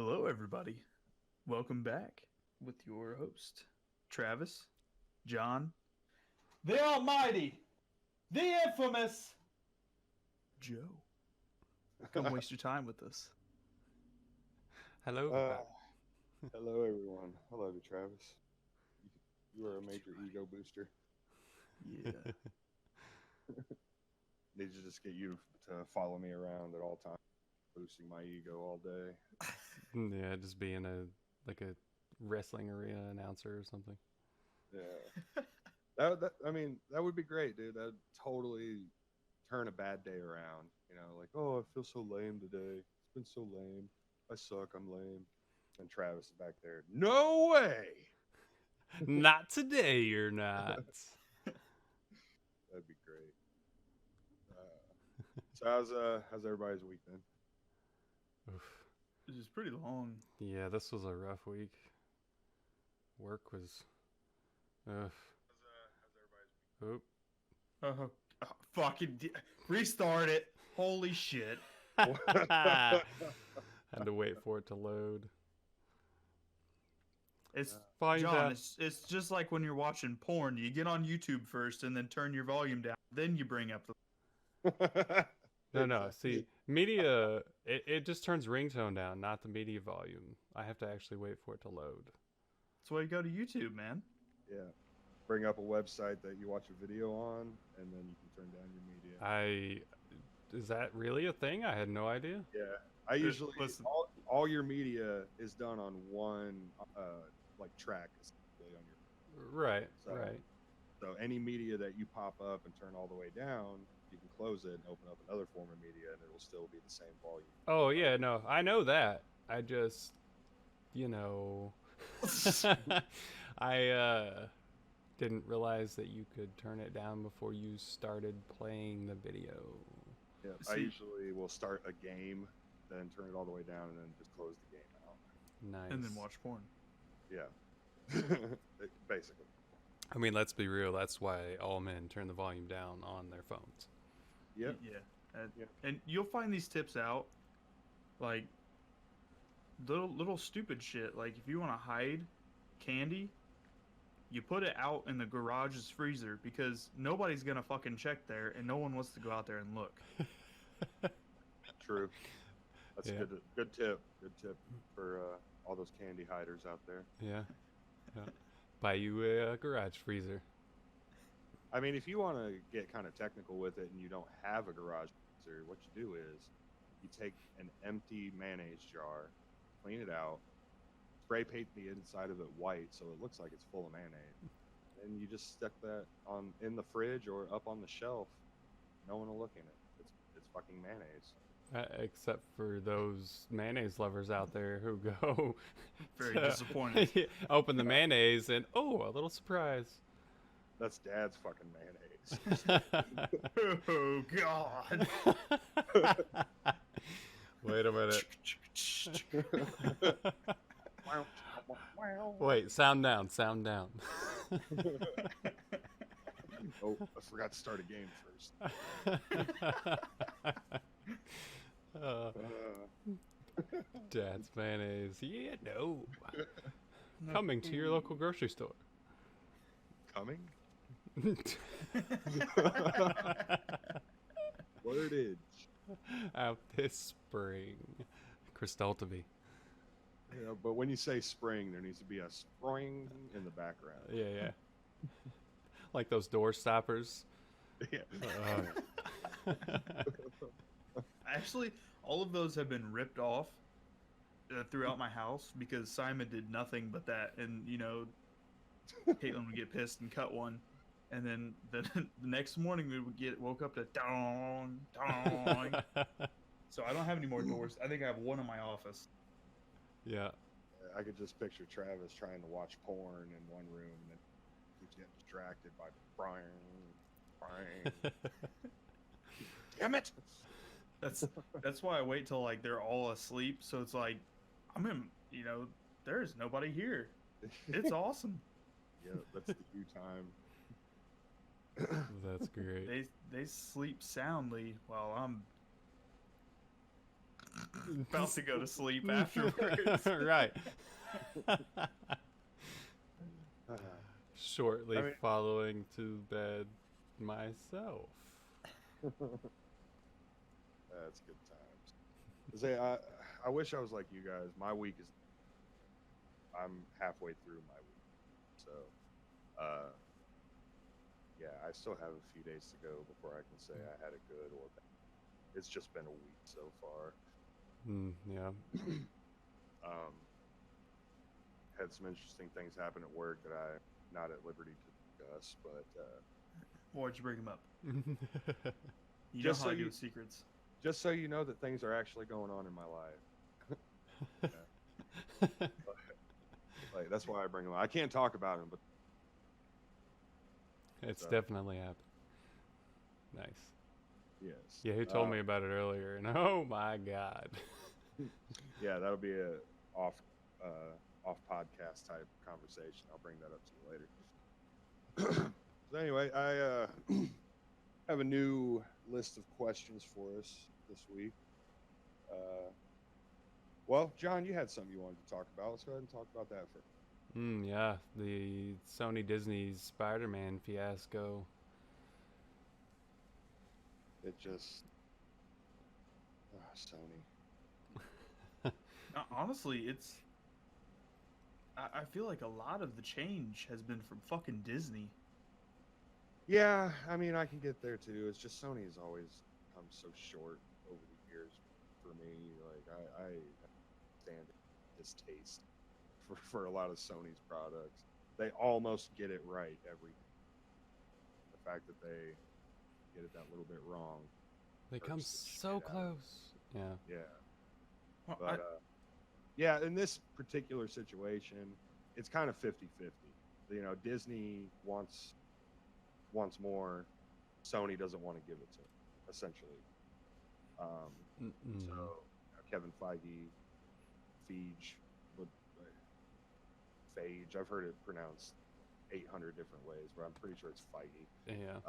Hello, everybody. Welcome back with your host, Travis, John, The Almighty, the infamous. Joe. Come waste your time with us. Hello, Uh, everybody. hello, everyone. Hello to Travis. You are a major ego booster. Yeah. Need to just get you to follow me around at all times, boosting my ego all day. Yeah, just being a wrestling arena announcer or something. Yeah, that would be great, dude. That'd totally turn a bad day around. Like, oh, I feel so lame today. It's been so lame. I suck. I'm lame. And Travis is back there. No way. Not today, you're not. That'd be great. So how's everybody's week been? Oof. This is pretty long. Yeah, this was a rough week. Work was. Ugh. How's Oop. Oh, restart it. Holy shit. Had to wait for it to load. It's Find John. out. It's just like when you're watching porn. You get on YouTube first, and then turn your volume down. Then you bring up the. No. Exactly. See, media, it just turns ringtone down, not the media volume. I have to actually wait for it to load. That's why you go to YouTube, man. Yeah. Bring up a website that you watch a video on, and then you can turn down your media. Is that really a thing? I had no idea. Yeah. I usually Listen. all your media is done on one like track essentially on your Right, So- right. so any media that you pop up and turn all the way down, you can close it and open up another form of media, and it will still be the same volume. Oh yeah, no, I know that. I just, you know, I didn't realize that you could turn it down before you started playing the video. Yeah. I See- usually will start a game, then turn it all the way down, and then just close the game out. Nice. And then watch porn. Yeah. Basically. I mean, let's be real. That's why all men turn the volume down on their phones. Yep. Yeah. Yeah. And you'll find these tips out, like little stupid shit. Like if you want to hide candy, you put it out in the garage's freezer because nobody's gonna fucking check there, and no one wants to go out there and look. True. That's Yeah. a good tip. Good tip for all those candy hiders out there. Yeah. Yeah. Buy you a garage freezer. I mean, if you want to get kind of technical with it and you don't have a garage freezer, what you do is you take an empty mayonnaise jar, clean it out, spray paint the inside of it white so it looks like it's full of mayonnaise, and you just stick that on in the fridge or up on the shelf. No one will look in it. It's fucking mayonnaise. Except for those mayonnaise lovers out there who go Very to disappointed. open the mayonnaise and a little surprise. That's Dad's fucking mayonnaise. Oh God! Wait a minute. Wait, sound down, sound down. Oh, I forgot to start a game first. Uh, Dad's mayonnaise. Yeah, no. Coming to your local grocery store. Coming? Wordage. Out this spring. Crystaltopy. Yeah, but when you say spring, there needs to be a spring in the background. Yeah. Like those door stoppers. Yeah. Actually, all of those have been ripped off throughout my house because Simon did nothing but that, and Caitlin would get pissed and cut one, and then the next morning we would woke up to dong dong. So I don't have any more doors. I think I have one in my office. Yeah. I could just picture Travis trying to watch porn in one room and then keeps getting distracted by Brian. Damn it! That's why I wait till like they're all asleep. So it's like I'm in. There's nobody here. It's awesome. Yeah, that's the you time. That's great. They sleep soundly while I'm about to go to sleep afterwards. Right. Uh, Shortly I mean- following to bed myself. That's good times. Say, I wish I was like you guys. My week is. I'm halfway through my week, so yeah, I still have a few days to go before I can say I had a good or bad. It's just been a week so far. Yeah. Had some interesting things happen at work that I'm not at liberty to discuss, but Why'd you bring him up? You Just know how so I do you- with secrets. just so you know that things are actually going on in my life. Like that's why I bring them up. I can't talk about them, but It's So- definitely happened. Nice. yes. Yeah, he told me about it earlier, and oh my god. Yeah, that'll be a off podcast type conversation. I'll bring that up to you later. So anyway, I have a new list of questions for us this week. Well, John, you had something you wanted to talk about. Let's go ahead and talk about that first. Yeah, the Sony Disney's Spider-Man fiasco. It just Sony. Honestly, it's. I feel like a lot of the change has been from fucking Disney. Yeah, I mean, I can get there too. It's just Sony has always come so short over the years for me. Like I stand distaste for a lot of Sony's products. They almost get it right every. The fact that they get it that little bit wrong. They come Hurts the shit so out of me. close. Yeah. Yeah, Well, but yeah, in this particular situation, it's kind of 50-50. You know, Disney wants more, Sony doesn't want to give it to them, essentially. Mm-mm. So Kevin Feige, Phage, I've heard it pronounced 800 different ways, but I'm pretty sure it's Feige. Yeah.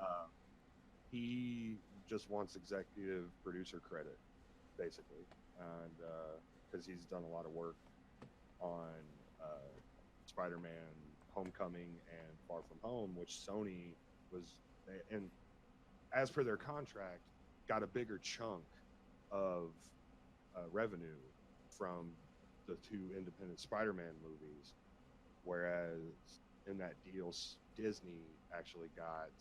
He just wants executive producer credit, basically, and because he's done a lot of work on Spider-Man: Homecoming and Far From Home, which Sony and as per their contract, got a bigger chunk of revenue from the two independent Spider-Man movies, whereas in that deal, Disney actually got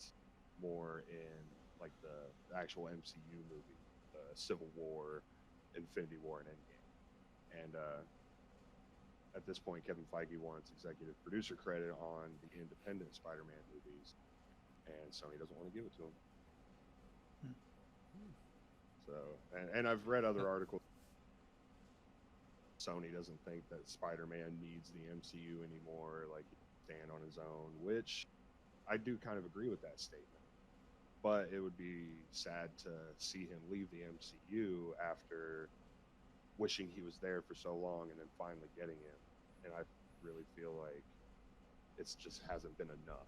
more in like the actual MCU movie, Civil War, Infinity War, and Endgame. And at this point, Kevin Feige wants executive producer credit on the independent Spider-Man movies, and Sony doesn't want to give it to him. So, and I've read other articles. Sony doesn't think that Spider-Man needs the MCU anymore, like he can stand on his own, which I do kind of agree with that statement. But it would be sad to see him leave the MCU after wishing he was there for so long and then finally getting him. And I really feel like it's just hasn't been enough.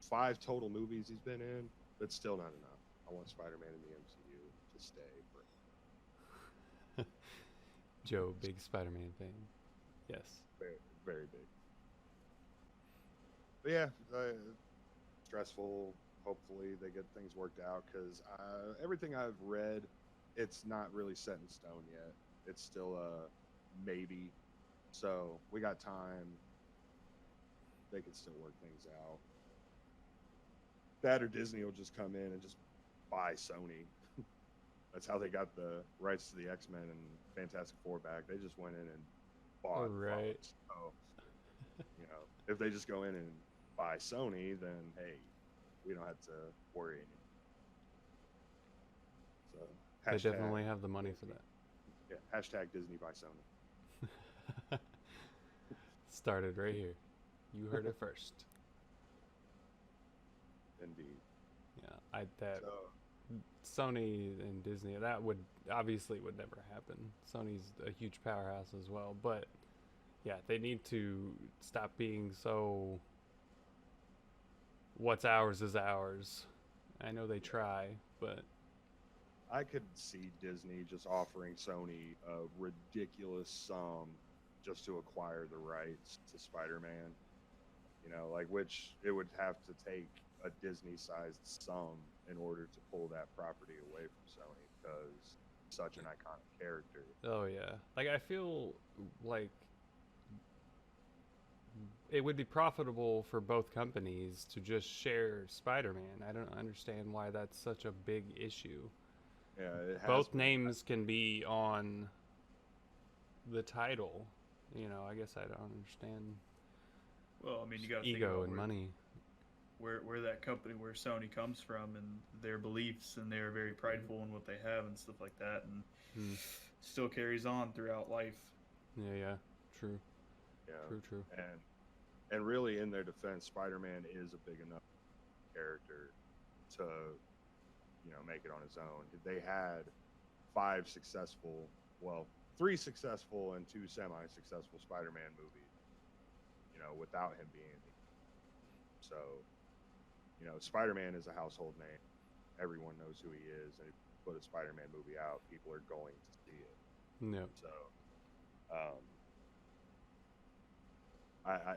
5 total movies he's been in, but still not enough. I want Spider-Man in the MCU to stay for Joe, big Spider-Man fan. Yes. very, very big. But yeah, stressful. Hopefully they get things worked out because everything I've read, it's not really set in stone yet. It's still a maybe. So we got time. They can still work things out. That or Disney will just come in and just buy Sony. That's how they got the rights to the X-Men and Fantastic Four back. They just went in and bought. Right. So, you know, if they just go in and buy Sony, then hey, we don't have to worry anymore. So They definitely have the money for that. Yeah, hashtag Disney buy Sony. Started right here. You heard it first. Indeed. Yeah, that So Sony and Disney, that would never happen. Sony's a huge powerhouse as well, but yeah, they need to stop being so what's ours is ours. I know they try, but I could see Disney just offering Sony a ridiculous sum just to acquire the rights to Spider-Man. You know, like which it would have to take a Disney-sized sum in order to pull that property away from Sony because such an iconic character. Oh yeah. Like I feel like it would be profitable for both companies to just share Spider-Man. I don't understand why that's such a big issue. Yeah, it has Both been. names can be on the title. You know, I guess I don't understand Well, I mean, you got to think ego about and money. where that company, where Sony comes from, and their beliefs, and they're very prideful in what they have and stuff like that, and Hmm. still carries on throughout life. Yeah, yeah. True. Yeah. True. And really, in their defense, Spider-Man is a big enough character to, you know, make it on his own. They had 5 successful, well, 3 successful and 2 semi-successful Spider-Man movies, you know, without him being in it. So, you know, Spider-Man is a household name. Everyone knows who he is, and if you put a Spider-Man movie out, people are going to see it. No. So, I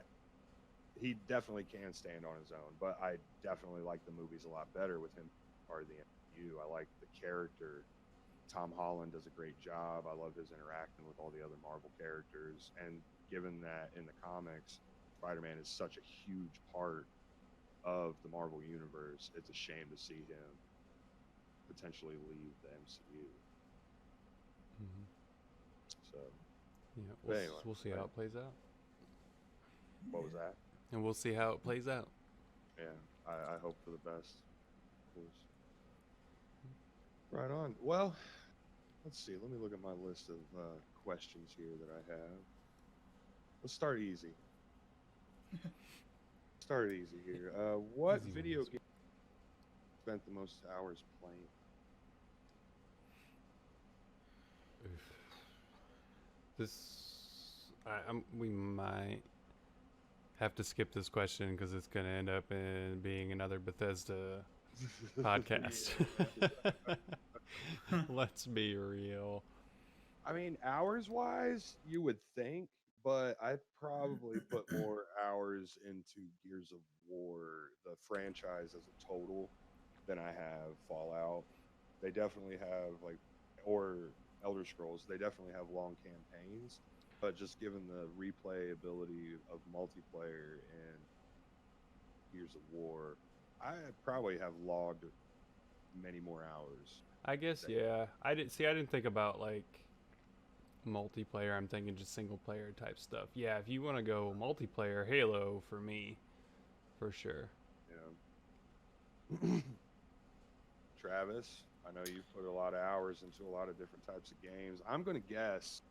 he definitely can stand on his own, but I definitely like the movies a lot better with him part of the MCU. I like the character. Tom Holland does a great job. I love his interacting with all the other Marvel characters, and given that in the comics, Spider-Man is such a huge part of the Marvel universe, it's a shame to see him potentially leave the MCU. Hmm. So, Yeah. But anyway, We'll see how it plays out. what was that? And we'll see how it plays out. Yeah, I hope for the best. Of course. Right on. Well, let's see. Let me look at my list of questions here that I have. Let's start easy. Start easy here. What Easy video ones. game spent the most hours playing? We might have to skip this question because it's going to end up in being another Bethesda podcast. Let's be real. I mean, hours wise, you would think, but I probably put more hours into Gears of War, the franchise as a total, than I have Fallout. They definitely have or Elder Scrolls. They definitely have long campaigns, but just given the replayability of multiplayer and Gears of War, I probably have logged many more hours. I guess, yeah. I didn't think about like multiplayer. I'm thinking just single player type stuff. Yeah, if you want to go multiplayer, Halo for me, for sure. Yeah. Travis, I know you've put a lot of hours into a lot of different types of games. I'm going to guess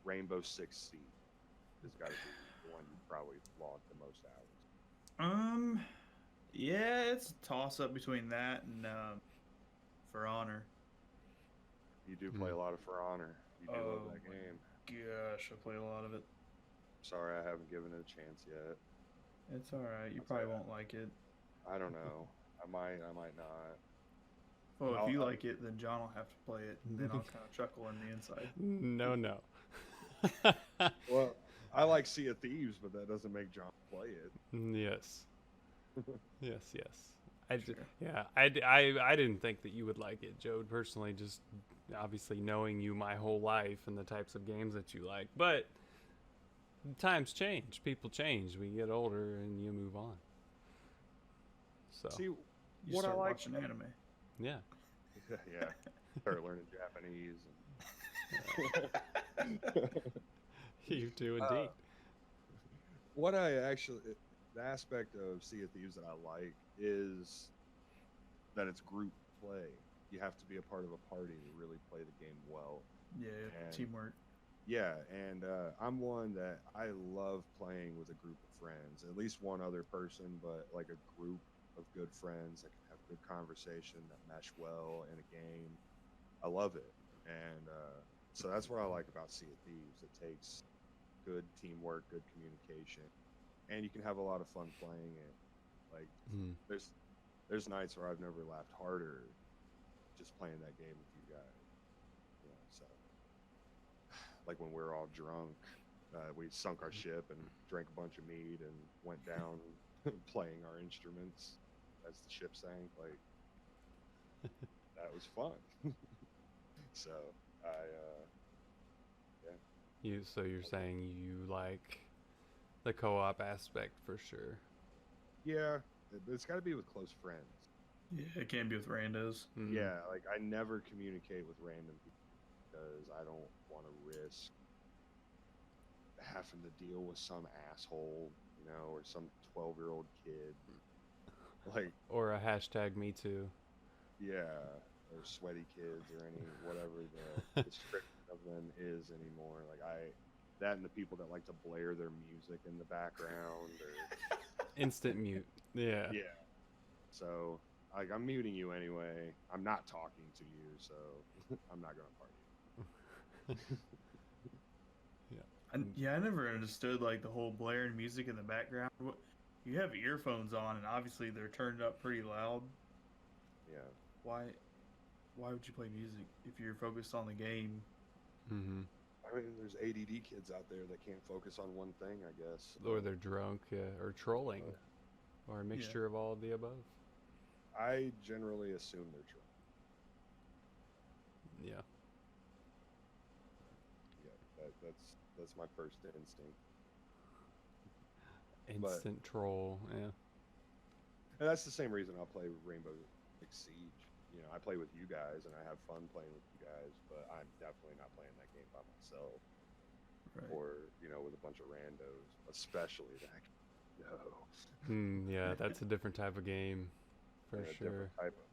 Rainbow Six Siege has got to be the one you probably logged the most hours. Yeah, it's a toss up between that and For Honor. You do play a lot of For Honor. You do love that my game. Gosh, I play a lot of it. Sorry, I haven't given it a chance yet. It's all right. You probably won't like it. I don't know. I might not. Well, if you like it, then John will have to play it, and then I'll kind of chuckle on the inside. No. Well, I like Sea of Thieves, but that doesn't make John play it. Yes. Yes. Sure. I didn't think that you would like it, Joe. Personally, just obviously knowing you my whole life and the types of games that you like. But times change, people change. We get older, and you move on. So See, You what I start like. watching anime. yeah. Yeah, start learning Japanese. You do indeed. What I actually, the aspect of Sea of Thieves that I like is that it's group play. You have to be a part of a party to really play the game well. Yeah, And- teamwork. Yeah, and I'm one that I love playing with a group of friends, at least one other person, but like a group of good friends that can have good conversation that mesh well in a game. I love it, and so that's what I like about Sea of Thieves. It takes good teamwork, good communication, and you can have a lot of fun playing it. Like Mhm. there's nights where I've never laughed harder just playing that game with you guys. You know, so like when we're all drunk, we sunk our ship and drank a bunch of mead and went down playing our instruments as the ship sank. Like that was fun. So So you're saying you like the co-op aspect for sure. yeah, it's got to be with close friends. Yeah, it can't be with randos. Mm. Yeah, like I never communicate with random people because I don't want to risk having to deal with some asshole, you know, or some 12-year-old kid. Like, Or a hashtag me too. yeah, or sweaty kids or any whatever the description of them is anymore. Like that and the people that like to blare their music in the background or Instant mute. Yeah. yeah. So like I'm muting you anyway. I'm not talking to you, so I'm not gonna party. Yeah, I never understood like the whole blaring music in the background. You have earphones on, and obviously they're turned up pretty loud. Yeah. Why would you play music if you're focused on the game? Mm-hmm. I mean, there's ADD kids out there that can't focus on one thing, I guess. Or they're drunk, or trolling, or a mixture of all of the above. I generally assume they're drunk. Yeah. Yeah, that's my first instinct. Instant troll. Yeah. And that's the same reason I'll play Rainbow Six Siege. You know, I play with you guys and I have fun playing with you guys, but I'm definitely not playing that game by myself. Right. Or, you know, with a bunch of randos, especially that. No. Yeah, that's a different type of game, for And sure.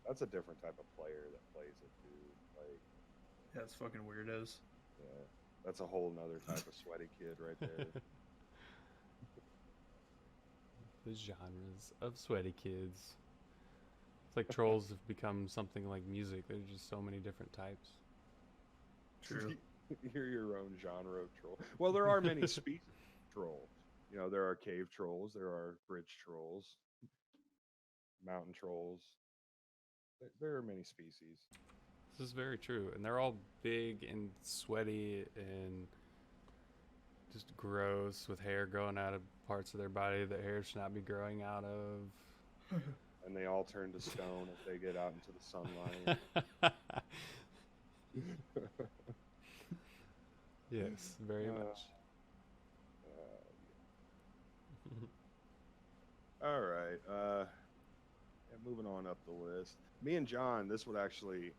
That's a different type of player that plays it too. Like, That's fucking weirdos. yeah, that's a whole nother type of sweaty kid right there. The genres of sweaty kids. It's like trolls have become something like music. There's just so many different types. True. You're your own genre of troll. Well, there are many species of troll. You know, there are cave trolls, there are bridge trolls, mountain trolls. There are many species. This is very true, and they're all big and sweaty and just gross, with hair growing out of parts of their body that hair should not be growing out of. And they all turn to stone if they get out into the sunlight. Yes, very much. All right. Moving on up the list. Me and John, this would actually.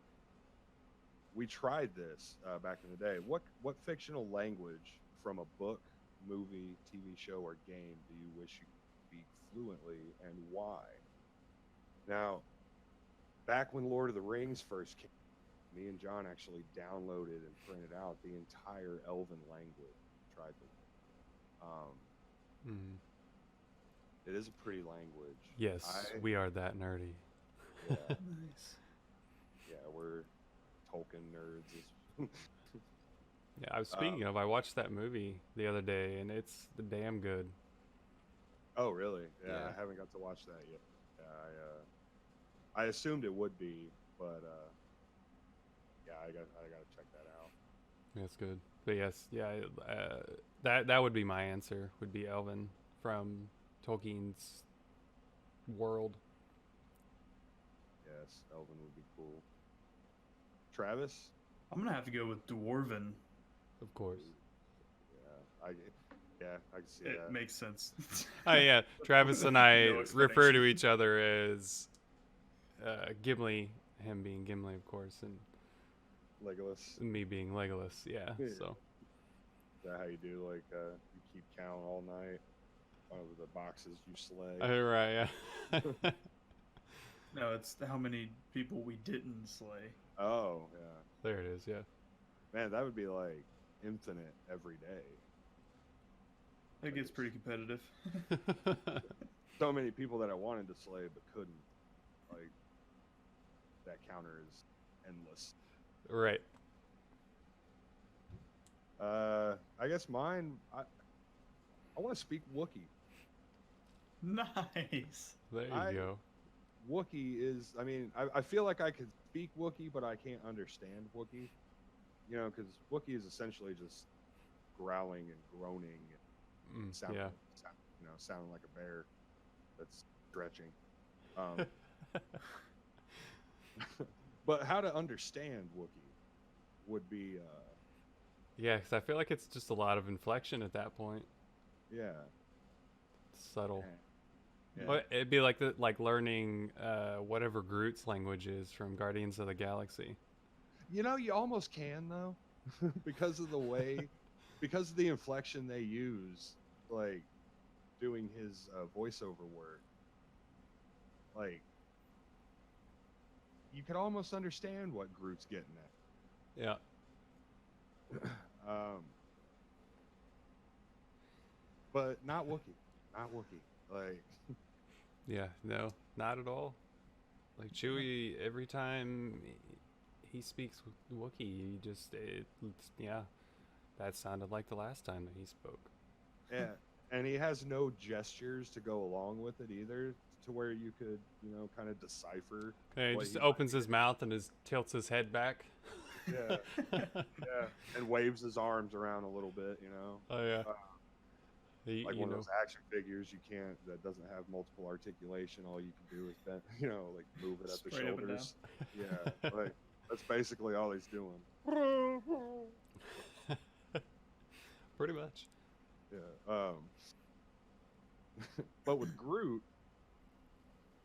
We tried this back in the day. What fictional language from a book, movie, TV show, or game do you wish you could speak fluently, and why? Now, back when Lord of the Rings first came, me and John actually downloaded and printed out the entire Elven language. Tried to. It is a pretty language. Yes, we are that nerdy. Yeah, Nice. yeah, we're Tolkien nerds. Yeah, I was speaking of. I watched that movie the other day, and it's damn good. Oh, really? Yeah, Yeah. I haven't got to watch that yet. I assumed it would be, but yeah, I got to check that out. That's good. But yes, yeah, that would be my answer. Would be Elven from Tolkien's world. Yes, Elven would be cool. Travis? I'm gonna have to go with Dwarven. Of course. Yeah, I can see It that. makes sense. Oh yeah, Travis and I No refer to explanation. each other as Gimli, him being Gimli, of course, and Legolas. me being Legolas. Yeah. Yeah. So Is that how you do? Like, you keep count all night of the boxes you slay. right. Yeah. No, it's how many people we didn't slay. Oh, yeah. There it is. Yeah. Man, that would be like infinite every day. It gets pretty competitive. So many people that I wanted to slay but couldn't. Like, that counter is endless. Right. I guess mine. I want to speak Wookiee. Nice. There you I- go. Wookiee is. I mean, I feel like I could speak Wookiee, but I can't understand Wookiee. You know, because Wookiee is essentially just growling and groaning and sounding, Yeah. sounding like a bear that's stretching. Um, but how to understand Wookiee would be, Yeah, because I feel like it's just a lot of inflection at that point. yeah. Subtle. Yeah. Well, it'd be like like learning whatever Groot's language is from Guardians of the Galaxy. You know, you almost can though, because of the way, because of the inflection they use, like doing his voiceover work. Like, you could almost understand what Groot's getting at. Yeah. But not Wookiee. Not Wookiee. Like, Yeah, no, not at all. Like Chewie, every time he speaks Wookiee, he just yeah, that sounded like the last time that he spoke. yeah. And he has no gestures to go along with it either, to where you could, kind of decipher. Okay, he what just he opens might his mouth and tilts his head back. be- Yeah, yeah. And waves his arms around a little bit, Oh yeah. like You one of know, those action figures that doesn't have multiple articulation. All you can do is bend, like move it at the Straight up and down. shoulders. Yeah, like that's basically all he's doing. pretty much. Yeah. But with Groot,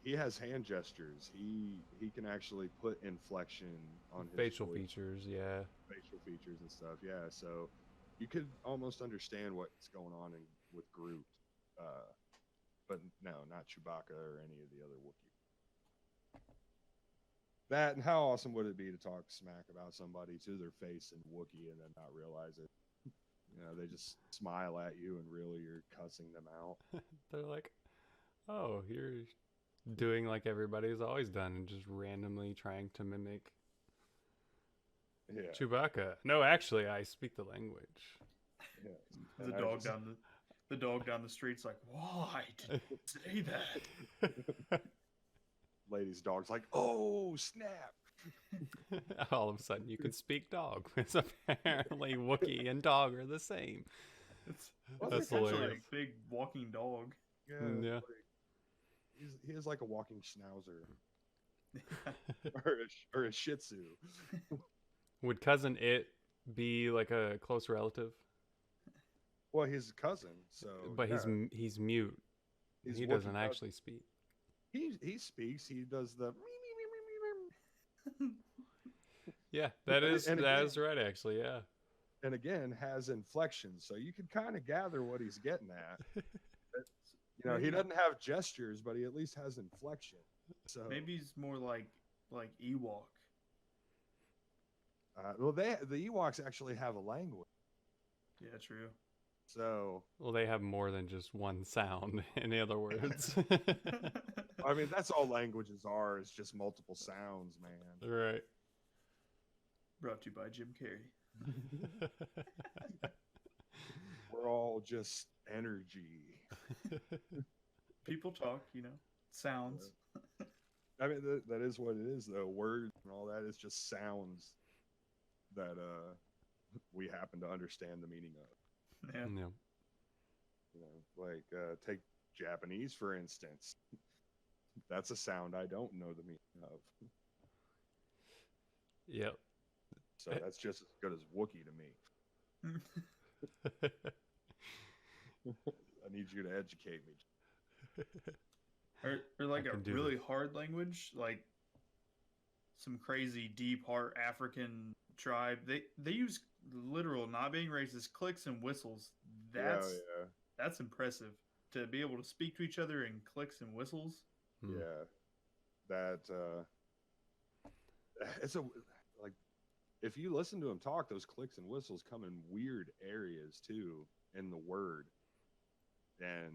he has hand gestures. He can actually put inflection on his Facial voice, features, yeah. facial features and stuff. Yeah, so you could almost understand what's going on with Groot, but no, not Chewbacca or any of the other Wookiee. That, and how awesome would it be to talk smack about somebody to their face in Wookiee and then not realize it? They just smile at you and really you're cussing them out. They're like, oh, you're doing like everybody's always done and just randomly trying to mimic Yeah. Chewbacca. No, actually, I speak the language. Yeah. The And I dog just- down the dog down the street's like, why did you say that? Lady's dog's like, oh snap. All of a sudden, you can speak dog. It's apparently Wookiee and dog are the same. It's Well, That's essentially hilarious. a big walking dog. Yeah. Yeah. Like, he is like a walking schnauzer or a Shih Tzu. Would Cousin It be like a close relative? Well, he's a cousin, so But yeah, he's mute. he's He Wookiee doesn't cousin. actually speak. He speaks. He does the. Yeah, that And- is and that again- is right. Actually, yeah. And again, has inflection, so you can kind of gather what he's getting at. He Maybe- doesn't have gestures, but he at least has inflection. So Maybe he's more like Ewok. well, the Ewoks actually have a language, Yeah, true. so Well, they have more than just one sound. In other words, I mean that's all languages are. Is just multiple sounds, man. right. Brought to you by Jim Carrey. We're all just energy. People talk, sounds. I mean that is what it is, though. Words and all that is just sounds that we happen to understand the meaning of. Yeah. No. Like take Japanese for instance. That's a sound I don't know the meaning of. Yep. So that's just as good as Wookiee to me. I need you to educate me. Or like I a can do really this. hard language, like some crazy deep heart African tribe. They use literal, not being racist, clicks and whistles. That's yeah. that's impressive to be able to speak to each other in clicks and whistles. Hmm. Yeah, that it's a like if you listen to him talk, those clicks and whistles come in weird areas too in the word, and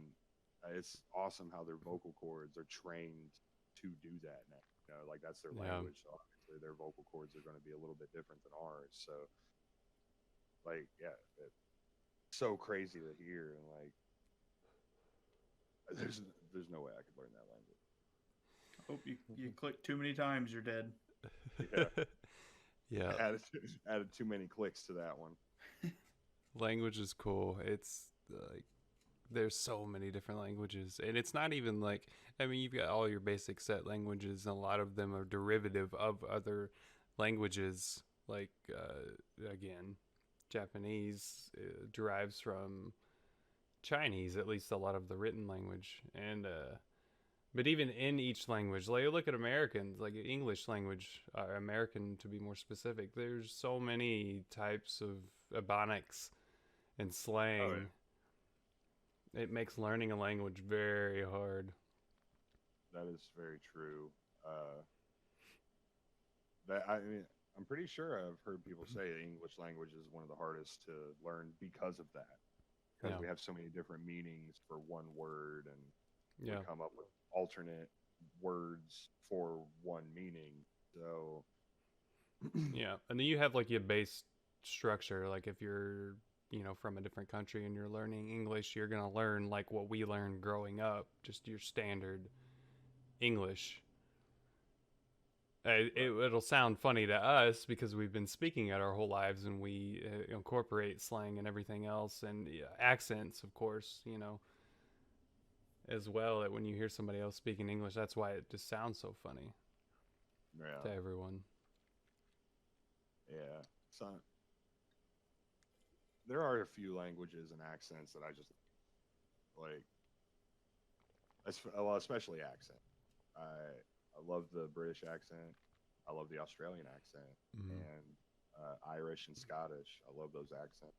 it's awesome how their vocal cords are trained to do that now. Like that's their Yeah. language, so obviously their vocal cords are going to be a little bit different than ours. So, like, yeah, it's so crazy to hear, and like, there's no way I could learn that language. Oh, you clicked too many times, you're dead. Yeah, Yeah, added too many clicks to that one. language is cool. It's like there's so many different languages, and it's not even like, I mean, you've got all your basic set languages, and a lot of them are derivative of other languages. Like again, Japanese derives from Chinese, at least a lot of the written language, and but even in each language, like look at Americans, like English language, or American to be more specific. There's so many types of ebonics and slang. It makes learning a language very hard. That is very true. That I mean, I'm pretty sure I've heard people say the English language is one of the hardest to learn because of that. Because Yeah. we have so many different meanings for one word, and Yeah. we come up with alternate words for one meaning. So Yeah, and then you have like your base structure. Like if you're, from a different country and you're learning English, you're gonna learn like what we learned growing up, just your standard English. It'll sound funny to us because we've been speaking it our whole lives, and we incorporate slang and everything else, and accents, of course, as well. That when you hear somebody else speaking English, that's why it just sounds so funny yeah, to everyone. yeah. So there are a few languages and accents that I just like. Well, especially accent. I love the British accent. I love the Australian accent, Mhm. and Irish and Scottish. I love those accents.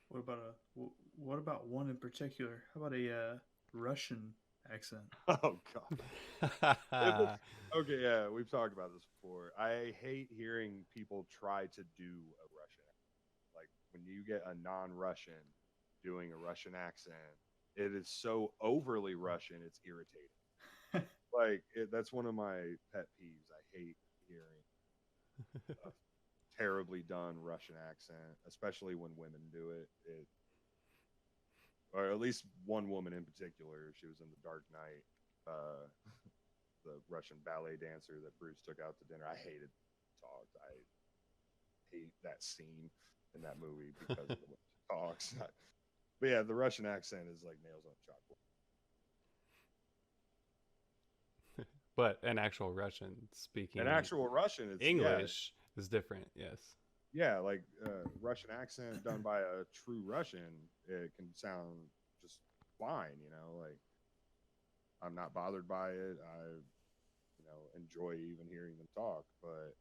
What about one in particular? How about a Russian accent? Oh God. Okay, yeah, we've talked about this before. I hate hearing people try to do a Russian accent. Like when you get a non-Russian doing a Russian accent, it is so overly Russian, it's irritating. That's one of my pet peeves. I hate hearing a terribly done Russian accent, especially when women do it. Or at least one woman in particular. She was in The Dark Knight, the Russian ballet dancer that Bruce took out to dinner. I hated talked. I hate that scene in that movie because of the way she talks. But yeah, the Russian accent is like nails on chalkboard. But an actual Russian speaking An actual Russian is English is different. Yes. Yeah, like Russian accent done by a true Russian, it can sound just fine. Like I'm not bothered by it. I enjoy even hearing them talk. But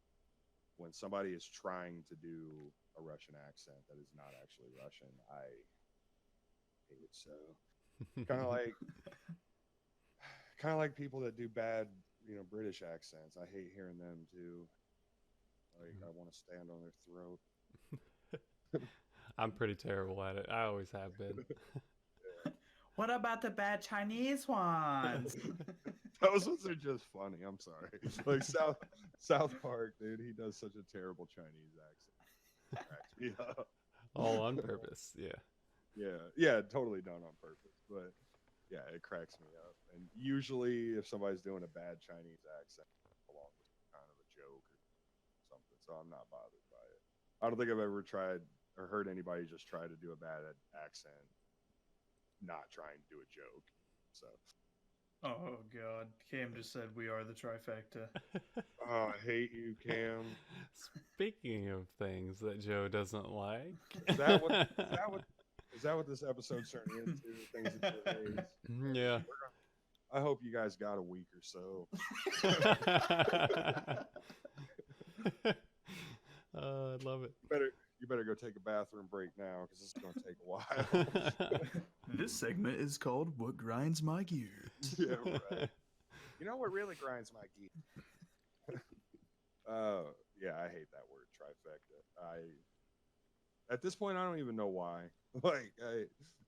when somebody is trying to do a Russian accent that is not actually Russian, I hate it so. Kind of like, people that do bad, British accents. I hate hearing them too. Like I want to stand on their throat. I'm pretty terrible at it. I always have been. What about the bad Chinese ones? Those ones are just funny. I'm sorry. Like South Park, dude, he does such a terrible Chinese accent. Cracks me up. All on purpose. Yeah. Yeah, totally done on purpose. But yeah, it cracks me up. And usually, if somebody's doing a bad Chinese accent, along with kind of a joke or something, so I'm not bothered by it. I don't think I've ever tried or heard anybody just try to do a bad accent, not trying to do a joke. So. Oh God, Cam just said we are the trifecta. Oh, I hate you, Cam. Speaking of things that Joe doesn't like, Is that what this episode's turning into? Things that Joe hates. Yeah. I hope you guys got a week or so. I love it. You better go take a bathroom break now because this is going to take a while. This segment is called "What Grinds My Gears." Yeah, right. You know what really grinds my gears? Yeah, I hate that word trifecta. At this point I don't even know why. Like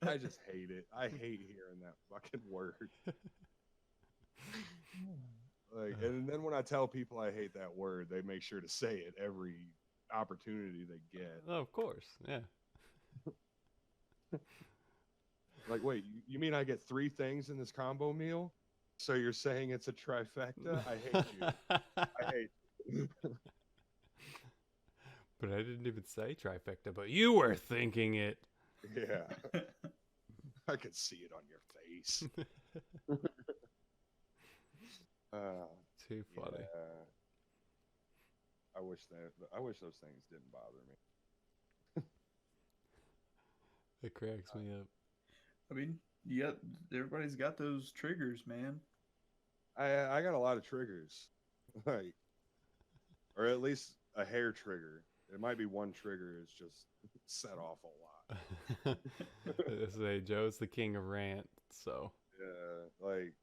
I just hate it. I hate hearing that fucking word. Like, and then when I tell people I hate that word, they make sure to say it every opportunity they get. Oh, of course, yeah. Like, wait, you mean I get 3 things in this combo meal? So you're saying it's a trifecta? I hate you. I hate you. But I didn't even say trifecta, but you were thinking it. Yeah. I could see it on your face. Too funny. Yeah. I wish those things didn't bother me. It cracks me up. I mean, everybody's got those triggers, man. I got a lot of triggers, like, or at least a hair trigger. It might be one trigger is just set off a lot. Say Joe's the king of rant, so Yeah, like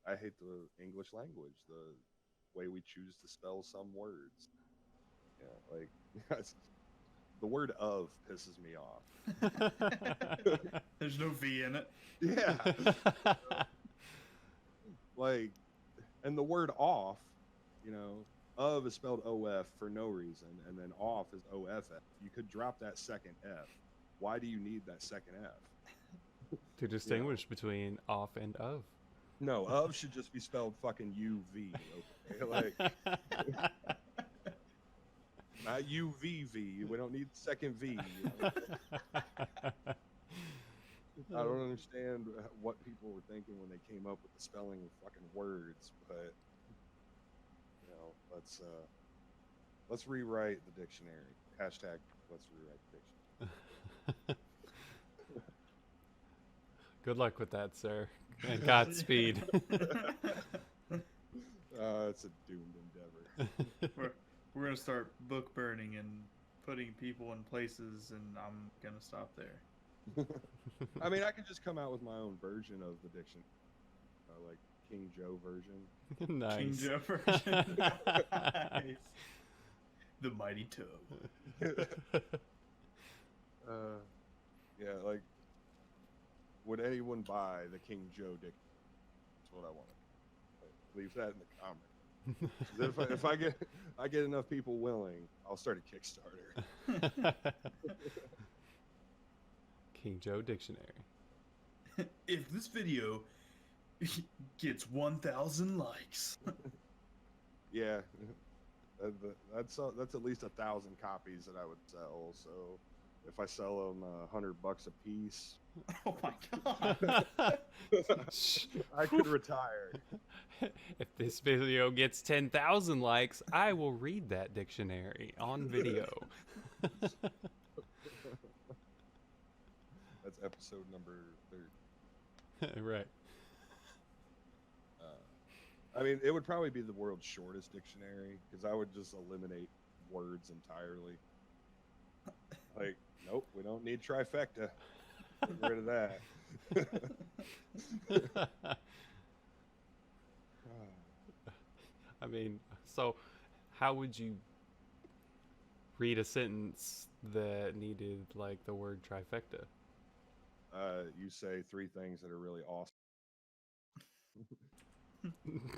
I hate the English language, the way we choose to spell some words. Yeah, like the word "of" pisses me off. There's no V in it. Yeah, like, and the word "off," "of" is spelled "of" for no reason, and then "off" is "off." You could drop that second F. Why do you need that second F? to distinguish between off and of. No, "of" should just be spelled fucking UV. Okay? Like, not UVV. We don't need the second V. I don't understand what people were thinking when they came up with the spelling of fucking words, but let's rewrite the dictionary. Hashtag let's rewrite the dictionary. Good luck with that, sir. And Godspeed. It's a doomed endeavor. We're gonna start book burning and putting people in places, and I'm gonna stop there. I mean, I could just come out with my own version of the dictionary, like King Joe version. Nice. King Joe version. Nice. The mighty toe. Yeah, like, would anyone buy the King Joe dick? That's what I want. Leave that in the comments. If I get enough people willing, I'll start a Kickstarter. King Joe Dictionary. If this video gets 1,000 likes. Yeah, that's at least 1,000 copies that I would sell. So if I sell them $100 a piece, Oh my god. I could retire. If this video gets 10,000 likes, I will read that dictionary on video. That's episode number 30. Right. I mean, it would probably be the world's shortest dictionary because I would just eliminate words entirely. Like, nope, we don't need trifecta. Get rid of that. I mean, so how would you read a sentence that needed like the word trifecta? You say 3 things that are really awesome.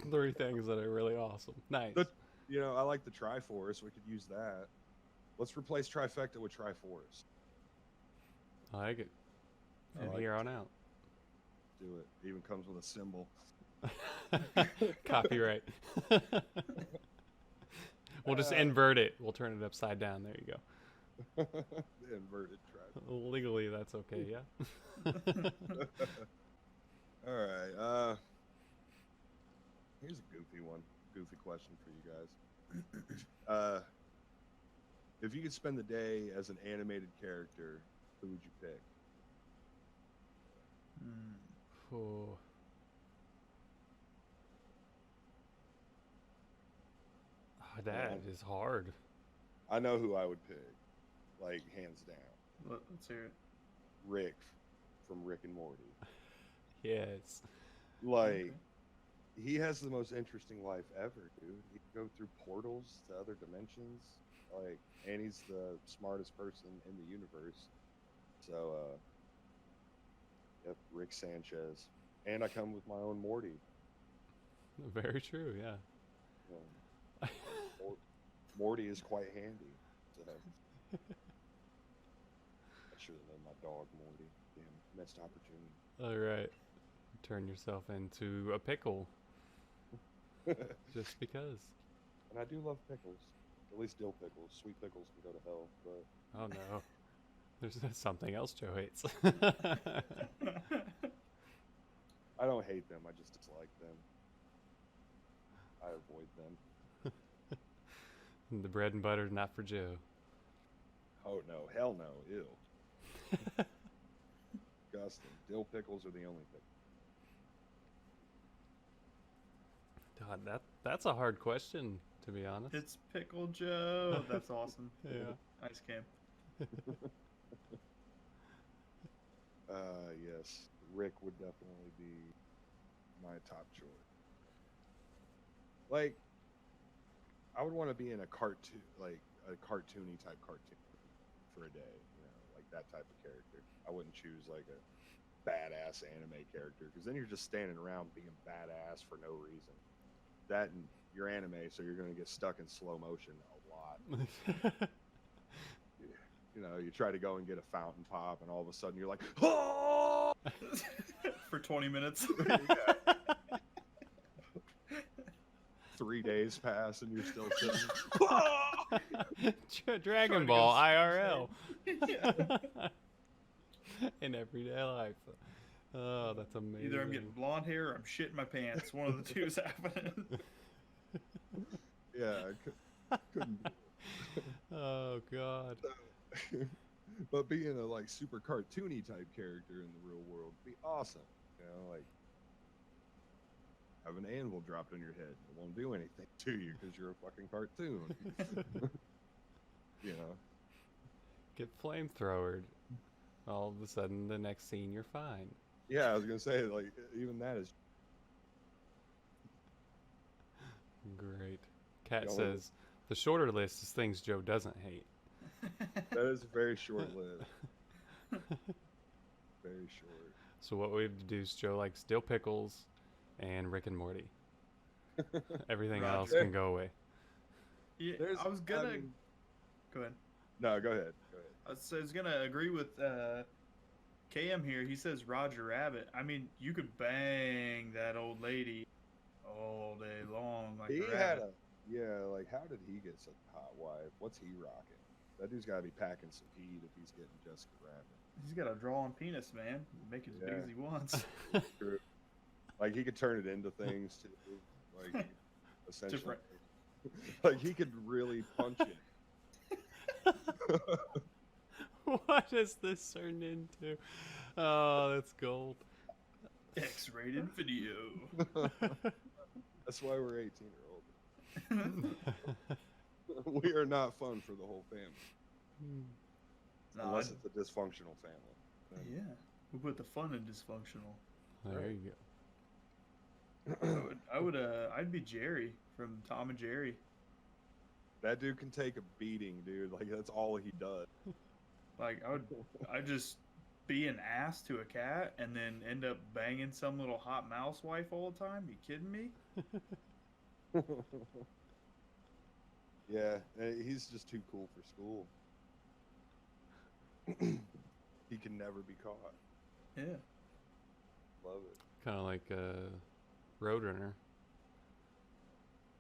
3 things that are really awesome. Nice. I like the Triforce. We could use that. Let's replace trifecta with Triforce. I like it. I From like here it. on out. Do it. It even comes with a symbol. Copyright. We'll just invert it. We'll turn it upside down. There you go. The inverted Triforce. Legally, that's okay. Yeah. All right. Here's a goofy question for you guys. If you could spend the day as an animated character, who would you pick? Oh. That is hard. I know who I would pick, like hands down. Let's hear it. Rick from Rick and Morty. Yes. Like, Okay. he has the most interesting life ever, dude. He can go through portals to other dimensions. Like, and he's the smartest person in the universe. So, yep, Rick Sanchez. And I come with my own Morty. Very true. Yeah. Morty is quite handy. So. I should have named my dog Morty. Damn, missed opportunity. All right. turn yourself into a pickle just because. And I do love pickles. At least dill pickles. Sweet pickles can go to hell, but Oh no. There's something else Joe hates. I don't hate them. I just dislike them. I avoid them. The bread and butter is not for Joe. Oh no, hell no, ew. Disgusting. Dill pickles are the only pickles. God, that's a hard question, to be honest. It's Pickle Joe. That's awesome. Yeah. Nice game. Yes, Rick would definitely be my top choice. Like, I would want to be in a cartoon, like a cartoony type cartoon for a day, you know, like that type of character. I wouldn't choose like a badass anime character because then you're just standing around being badass for no reason. That and you're anime, so you're going to get stuck in slow motion a lot. You know, you try to go and get a fountain pop, and all of a sudden you're like, oh! For 20 minutes. 3 days pass, and you're still sitting. Dragon to Ball go IRL. Yeah. In everyday life. Oh, that's amazing. Either I'm getting blonde hair or I'm shitting my pants. One of the two is happening. Yeah, I couldn't. Oh God. But being a like super cartoony type character in the real world would be awesome. You know, like have an anvil dropped on your head. It won't do anything to you because you're a fucking cartoon. You know. Get flamethrowered. All of a sudden, the next scene, you're fine. Yeah, I was gonna say like even that is. Great. Kat Yeah, well- says the shorter list is things Joe doesn't hate. That is very short lived. Very short. So what we have to do is Joe likes dill pickles and Rick and Morty. Everything Roger. else can go away. Yeah, There's- I was gonna. I mean- Go ahead. No, go ahead. Go ahead. I was gonna agree with KM here. He says Roger Rabbit. I mean, you could bang that old lady all day long. Like He a had rabbit. like, how did he get such a hot wife? What's he rocking? That dude's got to be packing some heat if he's getting Jessica Rabbit. He's got a drawn penis, man. Make it as big Yeah. as he wants. True. Like he could turn it into things too. Like essentially, Different. like he could really punch it. What has this turned into? Oh, that's gold. X-rated video. That's why we're 18 or older. We are not fun for the whole family, No, unless it's a dysfunctional family. Then- yeah, we put the fun in dysfunctional. There you go. I'd be Jerry from Tom and Jerry. That dude can take a beating, dude. Like that's all he does. Like I'd just be an ass to a cat and then end up banging some little hot mouse wife all the time. You kidding me? Yeah, he's just too cool for school. He can never be caught. Yeah. Love it. Kind of like Roadrunner.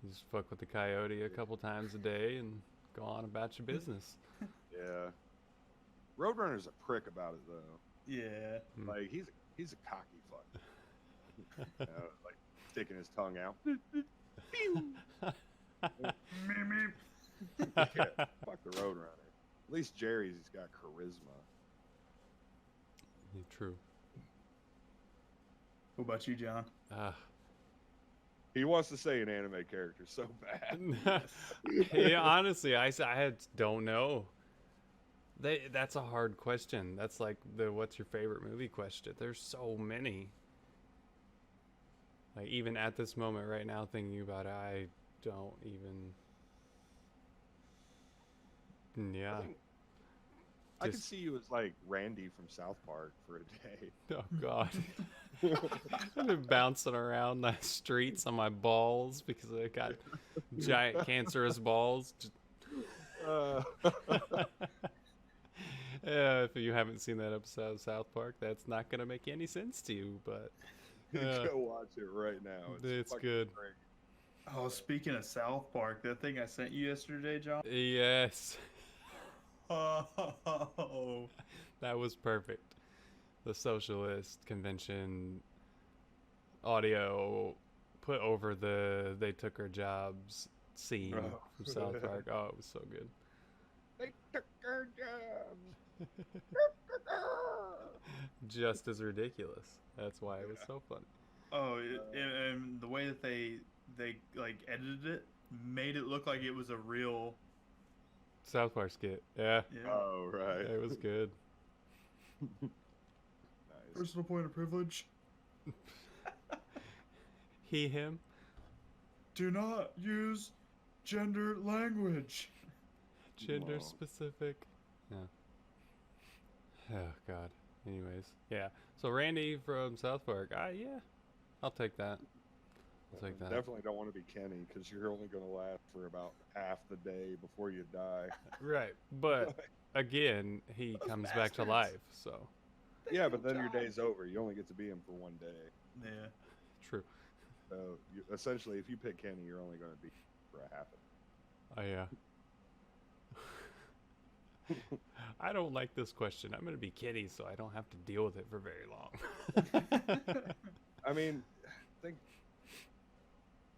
You just fuck with the coyote a couple times a day and go on about your business. Yeah. Roadrunner's a prick about it though. Yeah. Hmm. Like he's a cocky fuck. You know, like sticking his tongue out. Yeah, fuck the Roadrunner. At least Jerry's got charisma. True. What about you, John? He wants to say an anime character so bad. Yeah, honestly, I don't know. That's a hard question. That's like the what's your favorite movie question. There's so many. Like even at this moment right now, thinking about it, I don't even. Yeah. I could Just- see you as like Randy from South Park for a day. Oh God. I've been bouncing around the streets on my balls because I got giant cancerous balls. Yeah, if you haven't seen that episode of South Park, that's not gonna make any sense to you. But Yeah. Go watch it right now. It's fucking good. great. Oh, speaking of South Park, that thing I sent you yesterday, John. Yes, Oh, that was perfect. The socialist convention audio put over the they took our jobs scene Oh. from South Park. Oh, it was so good. They took our jobs. Just as ridiculous. That's why it was so funny. oh, and the way that they like edited it made it look like it was a real. South Park skit. Yeah, Yeah. Oh right. it was good. Nice. Personal point of privilege. He, him. Do not use gender language. Gender Whoa. specific. Yeah. Oh God. Anyways, yeah. So Randy from South Park. Yeah, I'll take that. I'll take that. Definitely don't want to be Kenny because you're only going to last for about half the day before you die. Right, but again, he Those comes back to bastards. life. So Yeah, but then your day's over. You only get to be him for one day. Yeah. true. So essentially, if you pick Kenny, you're only going to be for a half. Oh yeah. I don't like this question. I'm gonna be Kitty, so I don't have to deal with it for very long. I mean, think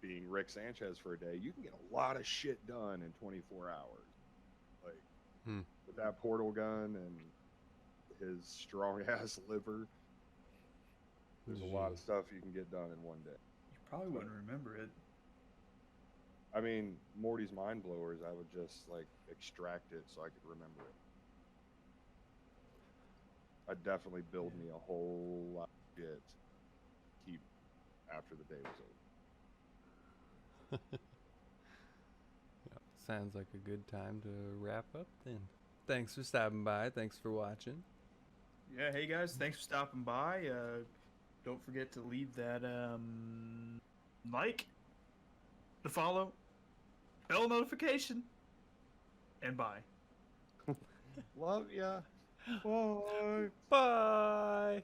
being Rick Sanchez for a day, you can get a lot of shit done in 24 hours. Like with that portal gun and his strong ass liver, there's a lot of stuff you can get done in one day. You probably wouldn't remember it. I mean, Morty's mind blowers, I would just like extract it so I could remember it. I'd definitely build me a whole lot of shit to keep after the day was over. Yeah, sounds like a good time to wrap up then. Thanks for stopping by. Thanks for watching. Yeah. Hey guys, thanks for stopping by. Don't forget to leave that like, the follow, bell notification, and bye. Love ya. Bye. Bye.